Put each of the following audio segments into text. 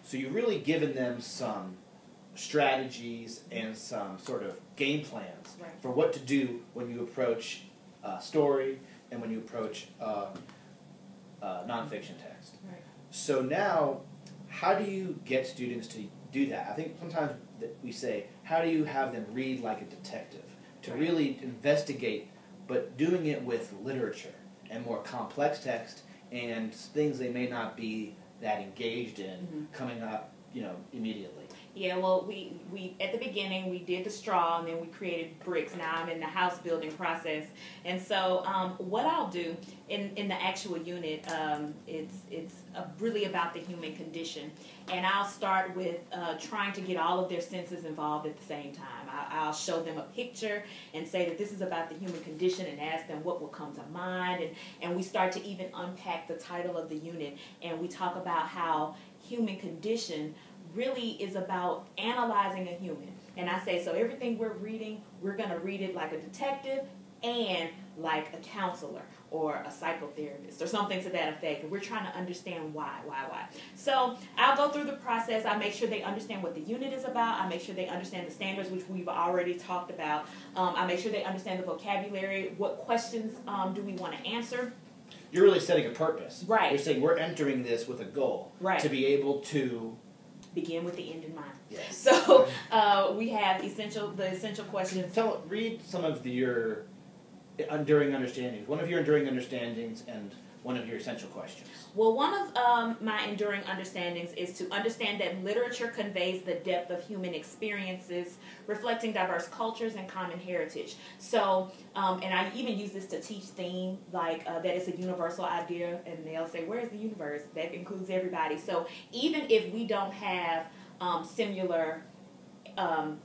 So you've really given them some strategies and some sort of game plans for what to do when you approach story and when you approach nonfiction text. Right. So now, how do you get students to do that? I think sometimes we say, how do you have them read like a detective? To really investigate, but doing it with literature and more complex text and things they may not be that engaged in coming up, immediately. Yeah, well, we at the beginning, we did the straw, and then we created bricks. Now I'm in the house building process. And so what I'll do in the actual unit, it's really about the human condition. And I'll start with trying to get all of their senses involved at the same time. I'll show them a picture and say that this is about the human condition and ask them what will come to mind. And we start to even unpack the title of the unit. And we talk about how human condition really is about analyzing a human. And I say, so everything we're reading, we're going to read it like a detective and like a counselor or a psychotherapist or something to that effect. And we're trying to understand why. So I'll go through the process. I make sure they understand what the unit is about. I make sure they understand the standards, which we've already talked about. I make sure they understand the vocabulary. What questions do we want to answer? You're really setting a purpose. Right. You're saying we're entering this with a goal. Right. To be able to begin with the end in mind. Yes. So we have the essential questions. Read some of your enduring understandings. One of your enduring understandings and one of your essential questions. Well, one of my enduring understandings is to understand that literature conveys the depth of human experiences, reflecting diverse cultures and common heritage. So, and I even use this to teach theme, like that it's a universal idea, and they'll say, where's the universe? That includes everybody. So even if we don't have similar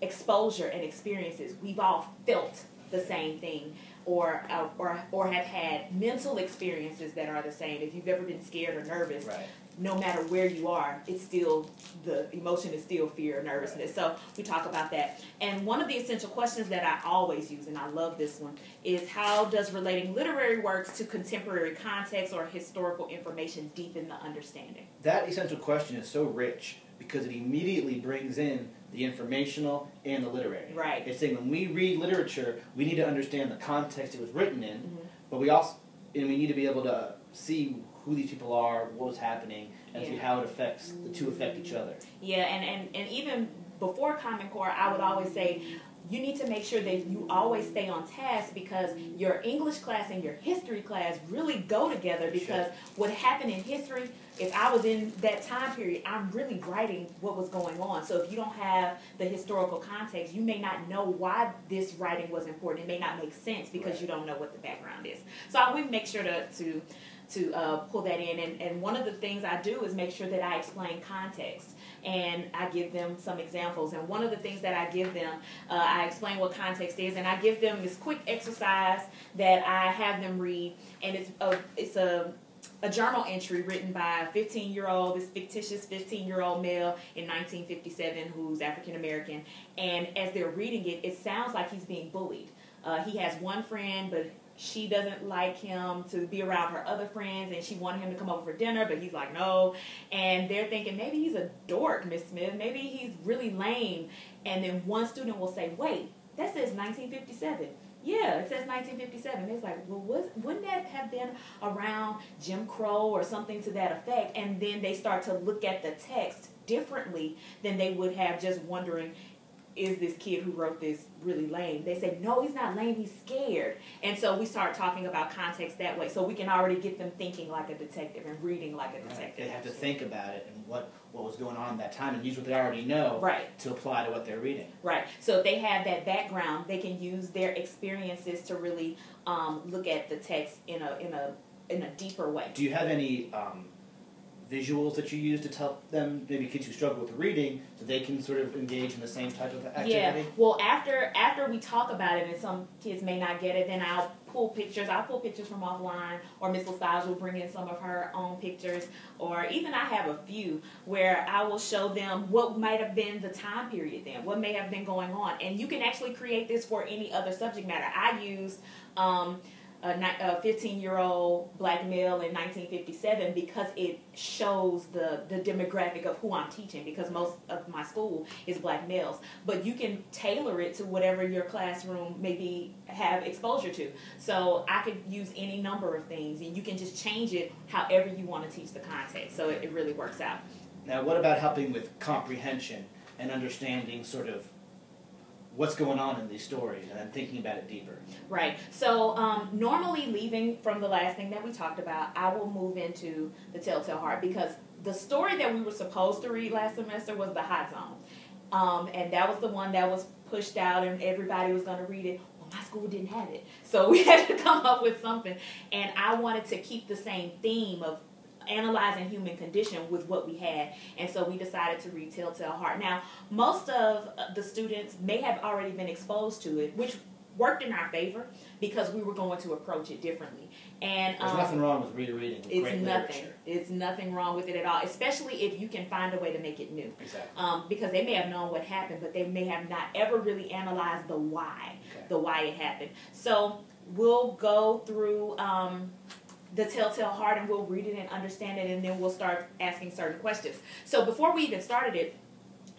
exposure and experiences, we've all felt the same thing. Or have had mental experiences that are the same. If you've ever been scared or nervous, no matter where you are, it's still, the emotion is still fear or nervousness. So we talk about that. And one of the essential questions that I always use, and I love this one, is how does relating literary works to contemporary context or historical information deepen the understanding? That essential question is so rich because it immediately brings in the informational and the literary. Right. It's saying when we read literature, we need to understand the context it was written in, but we need to be able to see who these people are, what was happening, and see how the two affect each other. Yeah, and even before Common Core, I would always say, you need to make sure that you always stay on task because your English class and your history class really go together because what happened in history, if I was in that time period, I'm really writing what was going on. So if you don't have the historical context, you may not know why this writing was important. It may not make sense because you don't know what the background is. So I would make sure to pull that in. And one of the things I do is make sure that I explain context. And I give them some examples. And one of the things that I give them, I explain what context is, and I give them this quick exercise that I have them read. And it's a journal entry written by a 15-year-old, this fictitious 15-year-old male in 1957 who's African-American. And as they're reading it, it sounds like he's being bullied. He has one friend, but she doesn't like him to be around her other friends, and she wanted him to come over for dinner, but he's like, no. And they're thinking, maybe he's a dork, Miss Smith. Maybe he's really lame. And then one student will say, wait, that says 1957. Yeah, it says 1957. It's like, well, wouldn't that have been around Jim Crow or something to that effect? And then they start to look at the text differently than they would have just wondering, is this kid who wrote this really lame? They say, no, he's not lame, he's scared. And so we start talking about context that way. So we can already get them thinking like a detective and reading like a detective. They have to think about it and what was going on at that time and use what they already know to apply to what they're reading. Right. So if they have that background, they can use their experiences to really look at the text in a deeper way. Do you have any visuals that you use to help them, maybe kids who struggle with reading, so they can sort of engage in the same type of activity? Yeah. Well, after we talk about it, and some kids may not get it, then I'll pull pictures. I'll pull pictures from offline, or Miss LaSage will bring in some of her own pictures, or even I have a few where I will show them what might have been the time period then, what may have been going on. And you can actually create this for any other subject matter. I use a 15-year-old black male in 1957 because it shows the demographic of who I'm teaching, because most of my school is black males. But you can tailor it to whatever your classroom maybe have exposure to. So I could use any number of things, and you can just change it however you want to teach the context. So it really works out. Now, what about helping with comprehension and understanding sort of what's going on in these stories and then thinking about it deeper? Right. So normally, leaving from the last thing that we talked about, I will move into the Telltale Heart, because the story that we were supposed to read last semester was The Hot Zone. And that was the one that was pushed out and everybody was going to read it. Well, my school didn't have it. So we had to come up with something. And I wanted to keep the same theme of analyzing human condition with what we had, and so we decided to read Telltale Heart. Now, most of the students may have already been exposed to it, which worked in our favor because we were going to approach it differently. And there's nothing wrong with rereading great literature. It's nothing wrong with it at all, especially if you can find a way to make it new. Exactly. Because they may have known what happened, but they may have not ever really analyzed the why, the why it happened. So we'll go through the Telltale Heart, and we'll read it and understand it, and then we'll start asking certain questions. So before we even started it,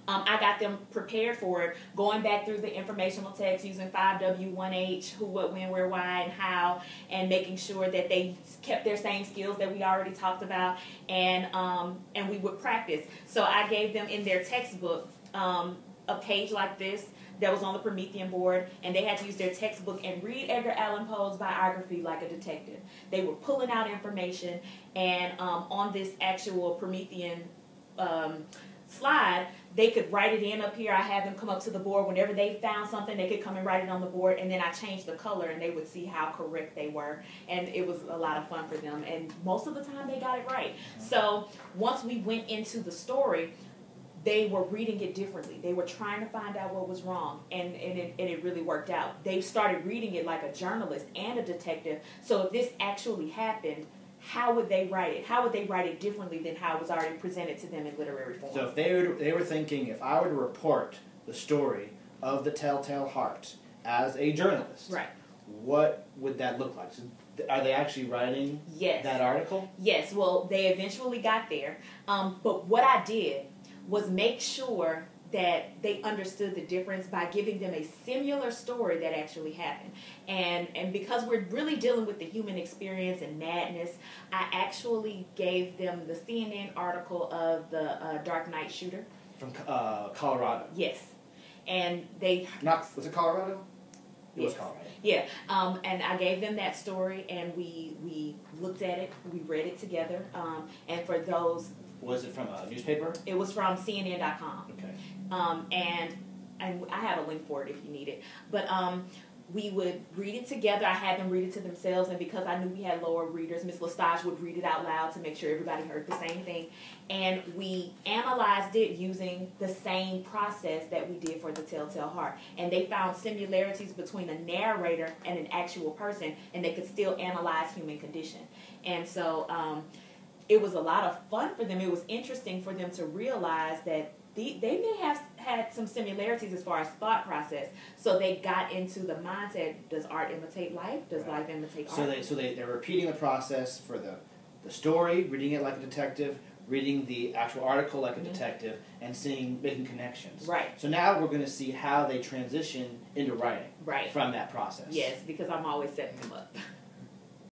I got them prepared for it, going back through the informational text using 5W, 1H, who, what, when, where, why, and how, and making sure that they kept their same skills that we already talked about, and we would practice. So I gave them in their textbook a page like this that was on the Promethean board, and they had to use their textbook and read Edgar Allan Poe's biography like a detective. They were pulling out information, and on this actual Promethean slide, they could write it in up here. I had them come up to the board. Whenever they found something, they could come and write it on the board, and then I changed the color, and they would see how correct they were, and it was a lot of fun for them, and most of the time they got it right. So once we went into the story, they were reading it differently. They were trying to find out what was wrong, and it really worked out. They started reading it like a journalist and a detective. So if this actually happened, how would they write it? How would they write it differently than how it was already presented to them in literary form? So if they were thinking, if I were to report the story of the Telltale Heart as a journalist, right, what would that look like? So are they actually writing that article? Yes. Well, they eventually got there. But what I did was make sure that they understood the difference by giving them a similar story that actually happened. And because we're really dealing with the human experience and madness, I actually gave them the CNN article of the Dark Knight shooter. From Colorado. Yes. And they... Was it Colorado? It was Colorado. Yeah. And I gave them that story, and we looked at it, we read it together, and for those... Was it from a newspaper? It was from CNN.com. Okay. And I have a link for it if you need it. But we would read it together. I had them read it to themselves, and because I knew we had lower readers, Ms. Lestage would read it out loud to make sure everybody heard the same thing. And we analyzed it using the same process that we did for the Telltale Heart. And they found similarities between a narrator and an actual person, and they could still analyze human condition. And so it was a lot of fun for them. It was interesting for them to realize that they may have had some similarities as far as thought process. So they got into the mindset, does art imitate life? Does life imitate art? So they're repeating the process for the story, reading it like a detective, reading the actual article like a detective, and making connections. Right. So now we're going to see how they transition into writing right. from that process. Yes, because I'm always setting them up.